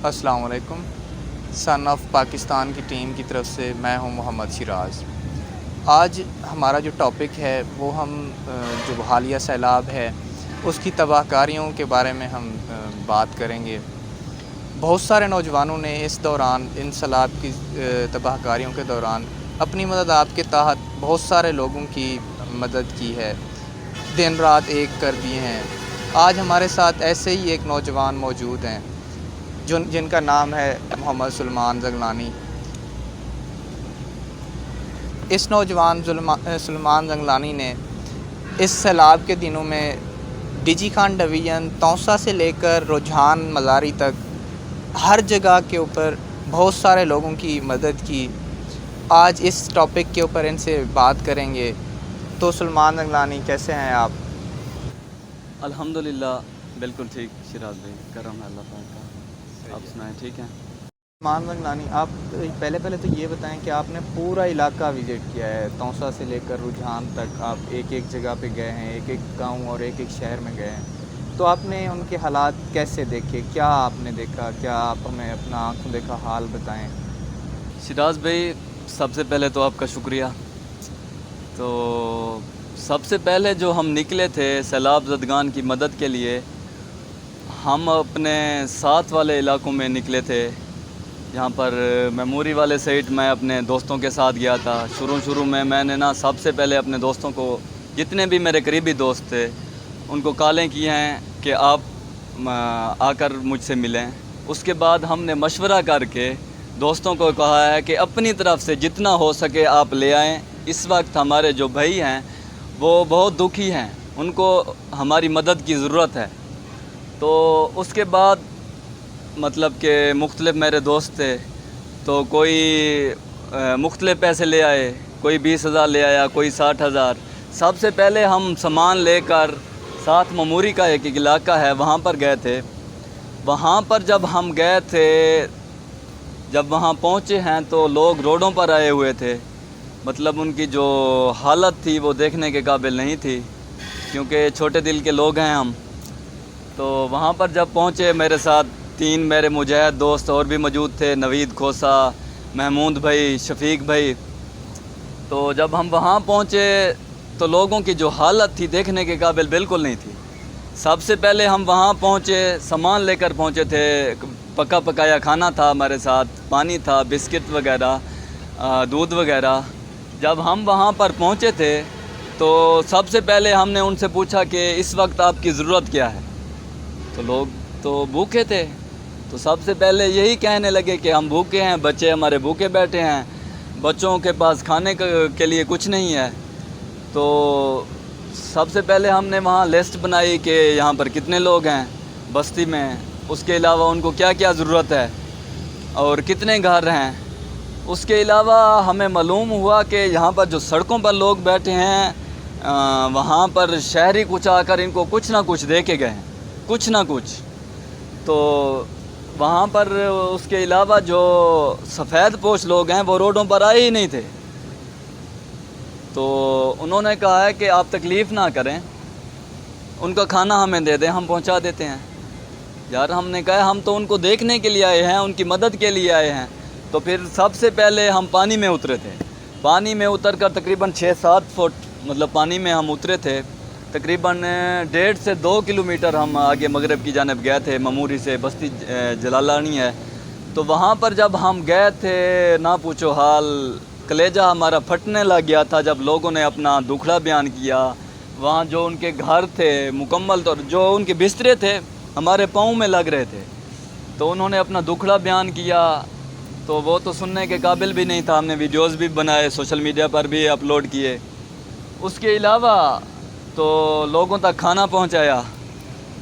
अस्सलाम वालेकुम। Son of Pakistan की टीम की तरफ से मैं हूं मोहम्मद सिराज। आज हमारा जो टॉपिक है वो हम जो हालिया सैलाब है उसकी तबाहकारियों के बारे में हम बात करेंगे। बहुत सारे नौजवानों ने इस दौरान इन सैलाब की तबाहकारियों के दौरान अपनी मदद आपके तहत बहुत सारे लोगों की मदद की है, दिन रात एक कर दिए हैं। आज हमारे साथ ऐसे ही एक नौजवान मौजूद हैं जिनका नाम है मोहम्मद सुलेमान ज़ंगलानी। इस नौजवान सुलेमान ज़ंगलानी ने इस सैलाब के दिनों में डीजी खान डिवीज़न तौसा से लेकर रुझान मज़ारी तक हर जगह के ऊपर बहुत सारे लोगों की मदद की। आज इस टॉपिक के ऊपर इनसे बात करेंगे। तो सुलेमान ज़ंगलानी, कैसे हैं आप? अल्हम्दुलिल्लाह बिल्कुल ठीक सिराज भाई, करम है अल्लाह पाक का। आप सुनाएं, ठीक हैं? सुलेमान ज़ंगलानी, आप पहले तो ये बताएं कि आपने पूरा इलाका विज़िट किया है, तौसा से लेकर रुझान तक आप एक एक जगह पे गए हैं, एक एक गांव और एक एक शहर में गए हैं। तो आपने उनके हालात कैसे देखे, क्या आपने देखा, क्या आप हमें अपना आंखों देखा हाल बताएं? सिराज भाई, सबसे पहले तो आपका शुक्रिया। तो सबसे पहले जो हम निकले थे सैलाब ज़दगान की मदद के लिए, हम अपने साथ वाले इलाकों में निकले थे। यहाँ पर मेमोरी वाले साइड मैं अपने दोस्तों के साथ गया था। शुरू में मैंने सबसे पहले अपने दोस्तों को, जितने भी मेरे करीबी दोस्त थे, उनको कॉलें की हैं कि आप आकर मुझसे मिलें। उसके बाद हमने मशवरा करके दोस्तों को कहा है कि अपनी तरफ से जितना हो सके आप ले आएँ। इस वक्त हमारे जो भाई हैं वो बहुत दुखी हैं, उनको हमारी मदद की ज़रूरत है। तो उसके बाद मतलब कि मुख्तलिफ मेरे दोस्त थे, तो कोई मुख्तलिफ पैसे ले आए, कोई 20,000 ले आया, कोई 60,000। सबसे पहले हम सामान लेकर साथ ममूरी का एक इलाका है, वहाँ पर गए थे। वहाँ पर जब हम गए थे, जब वहाँ पहुँचे हैं तो लोग रोडों पर आए हुए थे। मतलब उनकी जो हालत थी वो देखने के काबिल नहीं थी, क्योंकि छोटे दिल के लोग हैं हम। तो वहाँ पर जब पहुँचे, मेरे साथ 3 मेरे मुजाहिद दोस्त और भी मौजूद थे, नवीद खोसा, महमूद भाई, शफीक भाई। तो जब हम वहाँ पहुँचे तो लोगों की जो हालत थी देखने के काबिल बिल्कुल नहीं थी। सबसे पहले हम वहाँ पहुँचे, सामान लेकर पहुँचे थे। पका पकाया खाना था हमारे साथ, पानी था, बिस्किट वगैरह, दूध वगैरह। जब हम वहाँ पर पहुँचे थे तो सबसे पहले हमने उनसे पूछा कि इस वक्त आपकी ज़रूरत क्या है। तो लोग तो भूखे थे, तो सबसे पहले यही कहने लगे कि हम भूखे हैं, बच्चे हमारे भूखे बैठे हैं, बच्चों के पास खाने के लिए कुछ नहीं है। तो सबसे पहले हमने वहाँ लिस्ट बनाई कि यहाँ पर कितने लोग हैं बस्ती में, उसके अलावा उनको क्या क्या ज़रूरत है और कितने घर हैं। उसके अलावा हमें मालूम हुआ कि यहाँ पर जो सड़कों पर लोग बैठे हैं, वहाँ पर शहरी कुछ आकर इनको कुछ ना कुछ दे के गए हैं, कुछ ना कुछ। तो वहाँ पर उसके अलावा जो सफ़ेद पोश लोग हैं वो रोडों पर आए ही नहीं थे। तो उन्होंने कहा है कि आप तकलीफ़ ना करें, उनका खाना हमें दे दें, हम पहुँचा देते हैं। यार, हमने कहा हम तो उनको देखने के लिए आए हैं, उनकी मदद के लिए आए हैं। तो फिर सबसे पहले हम पानी में उतरे थे। पानी में उतर कर तकरीबन 6-7 फुट मतलब पानी में हम उतरे थे। तकरीबन 1.5 से 2 किलोमीटर हम आगे मगरब की जानिब गए थे। ममूरी से बस्ती जलालानी है। तो वहाँ पर जब हम गए थे, ना पूछो हाल, कलेजा हमारा फटने लग गया था जब लोगों ने अपना दुखड़ा बयान किया। वहाँ जो उनके घर थे, मुकम्मल तौर जो उनके बिस्तरे थे हमारे पाँव में लग रहे थे, तो उन्होंने अपना दुखड़ा बयान किया। तो वो तो सुनने के काबिल भी नहीं था। हमने वीडियोस भी बनाए, सोशल मीडिया पर भी अपलोड किए। उसके अलावा तो लोगों तक खाना पहुंचाया,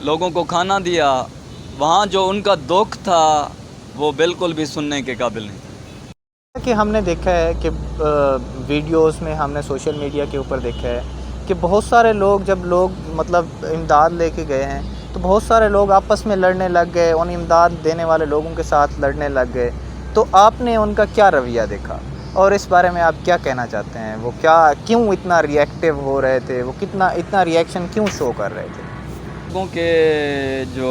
लोगों को खाना दिया। वहाँ जो उनका दुख था वो बिल्कुल भी सुनने के काबिल नहीं था। कि हमने देखा है कि वीडियोस में, हमने सोशल मीडिया के ऊपर देखा है कि बहुत सारे लोग, जब लोग मतलब इमदाद लेके गए हैं तो बहुत सारे लोग आपस में लड़ने लग गए, उन इमदाद देने वाले लोगों के साथ लड़ने लग गए। तो आपने उनका क्या रवैया देखा और इस बारे में आप क्या कहना चाहते हैं? वो क्यों इतना रिएक्टिव हो रहे थे, वो इतना रिएक्शन क्यों शो कर रहे थे? लोगों के जो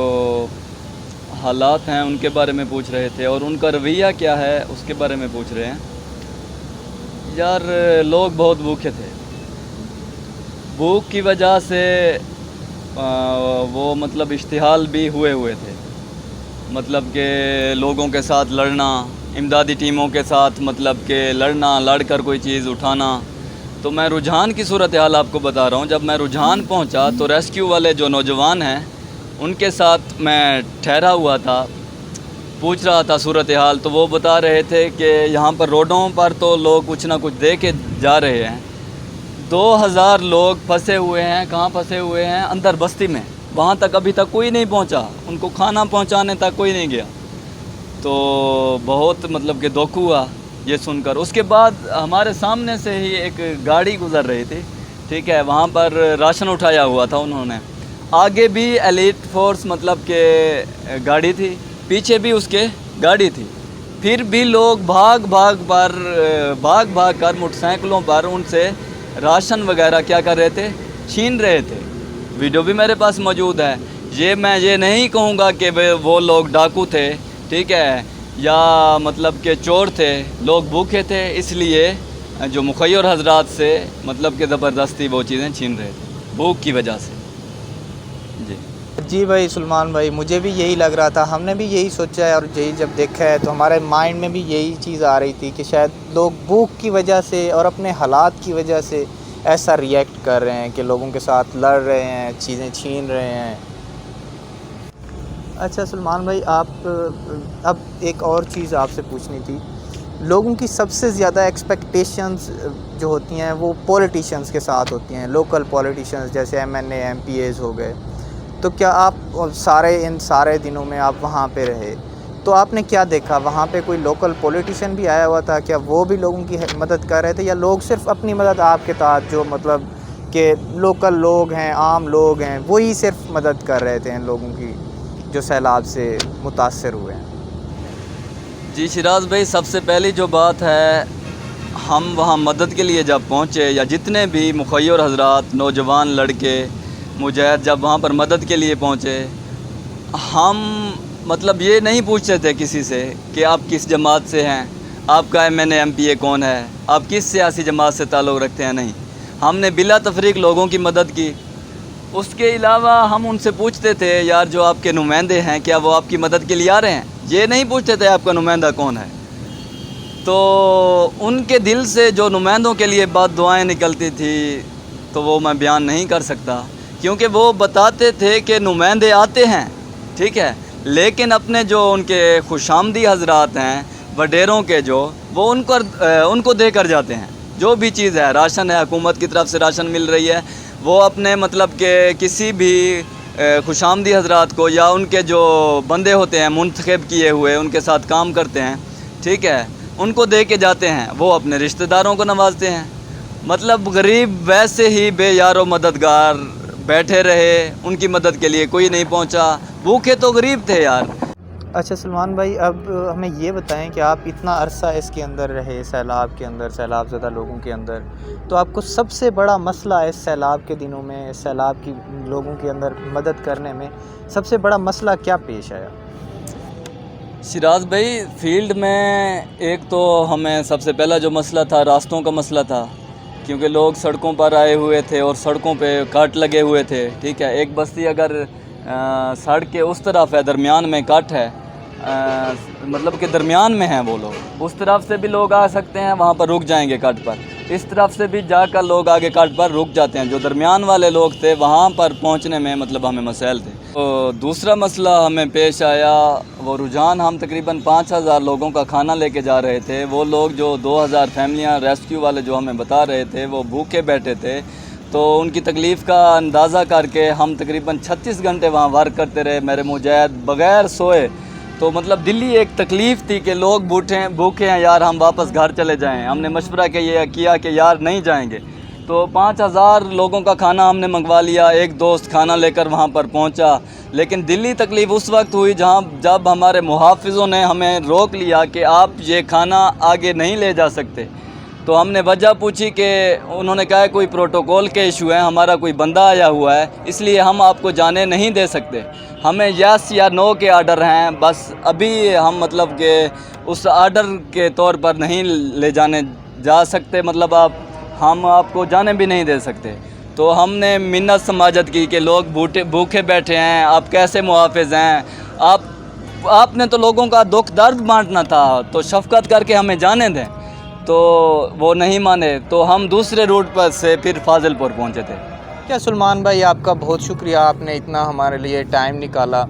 हालात हैं उनके बारे में पूछ रहे थे और उनका रवैया क्या है उसके बारे में पूछ रहे हैं। यार लोग बहुत भूखे थे, भूख की वजह से वो मतलब इश्तिहाल भी हुए थे, मतलब कि लोगों के साथ लड़ना, इमदादी टीमों के साथ मतलब कि लड़ना, लड़कर कोई चीज़ उठाना। तो मैं रुझान की सूरत हाल आपको बता रहा हूँ। जब मैं रुझान पहुँचा तो रेस्क्यू वाले जो नौजवान हैं उनके साथ मैं ठहरा हुआ था, पूछ रहा था सूरत हाल। तो वो बता रहे थे कि यहाँ पर रोडों पर तो लोग कुछ ना कुछ दे के जा रहे हैं। 2000 लोग फंसे हुए हैं। कहाँ फंसे हुए हैं? अंदर बस्ती में। वहाँ तक अभी तक कोई नहीं पहुँचा, उनको खाना पहुँचाने तक कोई नहीं गया। तो बहुत मतलब कि दुख हुआ ये सुनकर। उसके बाद हमारे सामने से ही एक गाड़ी गुज़र रही थी, ठीक है, वहाँ पर राशन उठाया हुआ था उन्होंने। आगे भी एलीट फोर्स मतलब के गाड़ी थी, पीछे भी उसके गाड़ी थी, फिर भी लोग भाग भाग कर मोटरसाइकिलों पर उनसे राशन वगैरह क्या कर रहे थे? छीन रहे थे। वीडियो भी मेरे पास मौजूद है। मैं ये नहीं कहूँगा कि वो लोग डाकू थे, ठीक है, या मतलब के चोर थे। लोग भूखे थे, इसलिए जो मुखय्यर हजरात से मतलब कि ज़बरदस्ती वो चीज़ें छीन रहे थे भूख की वजह से। जी भाई सलमान भाई, मुझे भी यही लग रहा था, हमने भी यही सोचा है और यही जब देखा है तो हमारे माइंड में भी यही चीज़ आ रही थी कि शायद लोग भूख की वजह से और अपने हालात की वजह से ऐसा रिएक्ट कर रहे हैं कि लोगों के साथ लड़ रहे हैं, चीज़ें छीन रहे हैं। अच्छा सलमान भाई, आप अब एक और चीज़ आपसे पूछनी थी। लोगों की सबसे ज़्यादा एक्सपेक्टेशंस जो होती हैं वो पॉलिटिशियंस के साथ होती हैं, लोकल पॉलिटिशियंस जैसे MNA MPAs हो गए। तो क्या आप इन सारे दिनों में आप वहाँ पे रहे तो आपने क्या देखा? वहाँ पे कोई लोकल पॉलिटिशियन भी आया हुआ था? क्या वो भी लोगों की मदद कर रहे थे, या लोग सिर्फ अपनी मदद आपके साथ जो मतलब कि लोकल लोग हैं, आम लोग हैं, वही सिर्फ मदद कर रहे थे इन लोगों की जो सैलाब से मुतासर हुए हैं? जी शिराज भाई, सबसे पहली जो बात है, हम वहाँ मदद के लिए जब पहुँचे, या जितने भी मुखय्यर हजरात, नौजवान लड़के मुजाहिद जब वहाँ पर मदद के लिए पहुँचे, हम मतलब ये नहीं पूछते थे किसी से कि आप किस जमात से हैं, आपका MNA MPA कौन है, आप किस सियासी जमात से ताल्लुक़ रखते हैं। नहीं, हमने बिला तफरीक लोगों की मदद की। उसके अलावा हम उनसे पूछते थे, यार जो आपके नुमाइंदे हैं क्या वो आपकी मदद के लिए आ रहे हैं? ये नहीं पूछते थे आपका नुमाइंदा कौन है। तो उनके दिल से जो नुमाइंदों के लिए बात दुआएँ निकलती थी तो वो मैं बयान नहीं कर सकता, क्योंकि वो बताते थे कि नुमाइंदे आते हैं, ठीक है, लेकिन अपने जो उनके खुशामदी हजरात हैं वडेरों के, जो वो उनको दे कर जाते हैं। जो भी चीज़ है, राशन है, हुकूमत की तरफ से राशन मिल रही है, वो अपने मतलब के किसी भी खुशामदी हजरात को या उनके जो बंदे होते हैं मुंतखब किए हुए, उनके साथ काम करते हैं, ठीक है, उनको दे के जाते हैं। वो अपने रिश्तेदारों को नवाजते हैं। मतलब गरीब वैसे ही बेयारो मददगार बैठे रहे, उनकी मदद के लिए कोई नहीं पहुंचा। भूखे तो गरीब थे यार। अच्छा सलमान भाई, अब हमें ये बताएं कि आप इतना अरसा इसके अंदर रहे, सैलाब के अंदर, सैलाब ज़दा लोगों के अंदर, तो आपको सबसे बड़ा मसला इस सैलाब के दिनों में, सैलाब की लोगों के अंदर मदद करने में सबसे बड़ा मसला क्या पेश आया? शिराज भाई, फील्ड में एक तो हमें सबसे पहला जो मसला था, रास्तों का मसला था, क्योंकि लोग सड़कों पर आए हुए थे और सड़कों पे कट लगे हुए थे, ठीक है। एक बस्ती अगर सड़क के उस तरफ है, दरमियान में कट है, मतलब कि दरमियान में हैं वो लोग, उस तरफ से भी लोग आ सकते हैं, वहाँ पर रुक जाएंगे कट पर। इस तरफ से भी जाकर लोग आगे कट पर रुक जाते हैं। जो दरमियान वाले लोग थे वहाँ पर पहुँचने में मतलब हमें मसाइल थे। तो दूसरा मसला हमें पेश आया, वो रुझान, हम तकरीबन 5000 लोगों का खाना लेके जा रहे थे। वो लोग जो 2000 फैमिलियाँ रेस्क्यू वाले जो हमें बता रहे थे, वो भूखे बैठे थे। तो उनकी तकलीफ़ का अंदाज़ा करके हम तकरीबन 36 घंटे वहाँ वर्क करते रहे, मेरे मुजाहिद बग़ैर सोए। तो मतलब दिल्ली एक तकलीफ़ थी कि लोग भूखे हैं यार, हम वापस घर चले जाएं। हमने मशवरा किया कि यार नहीं जाएंगे। तो 5000 लोगों का खाना हमने मंगवा लिया। एक दोस्त खाना लेकर वहाँ पर पहुँचा, लेकिन दिल्ली तकलीफ़ उस वक्त हुई जब हमारे मुहाफ़िज़ों ने हमें रोक लिया कि आप ये खाना आगे नहीं ले जा सकते। تو ہم نے وجہ پوچھی کہ انہوں نے کہا کوئی پروٹوکول کے ایشو ہیں، ہمارا کوئی بندہ آیا ہوا ہے، اس لیے ہم آپ کو جانے نہیں دے سکتے. ہمیں یس یا نو کے آرڈر ہیں، بس ابھی ہم مطلب کہ اس آرڈر کے طور پر نہیں لے جانے جا سکتے، مطلب ہم آپ کو جانے بھی نہیں دے سکتے. تو ہم نے منت سماجت کی کہ لوگ بھوکے بیٹھے ہیں، آپ کیسے محافظ ہیں، آپ نے تو لوگوں کا دکھ درد بانٹنا تھا، تو شفقت کر کے ہمیں جانے دیں. تو وہ نہیں مانے، تو ہم دوسرے روٹ پر سے پھر فاضل پور پہنچے تھے. کیا سلمان بھائی، آپ کا بہت شکریہ، آپ نے اتنا ہمارے لیے ٹائم نکالا.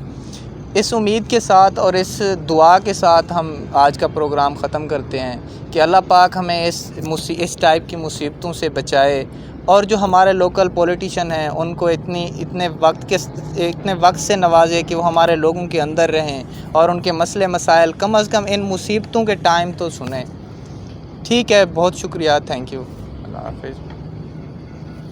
اس امید کے ساتھ اور اس دعا کے ساتھ ہم آج کا پروگرام ختم کرتے ہیں کہ اللہ پاک ہمیں اس ٹائپ کی مصیبتوں سے بچائے، اور جو ہمارے لوکل پولیٹیشن ہیں ان کو اتنے وقت سے نوازے کہ وہ ہمارے لوگوں کے اندر رہیں اور ان کے مسئلے مسائل کم از کم ان مصیبتوں کے ٹائم تو سنیں. ٹھیک ہے، بہت شکریہ، تھینک یو، اللہ حافظ.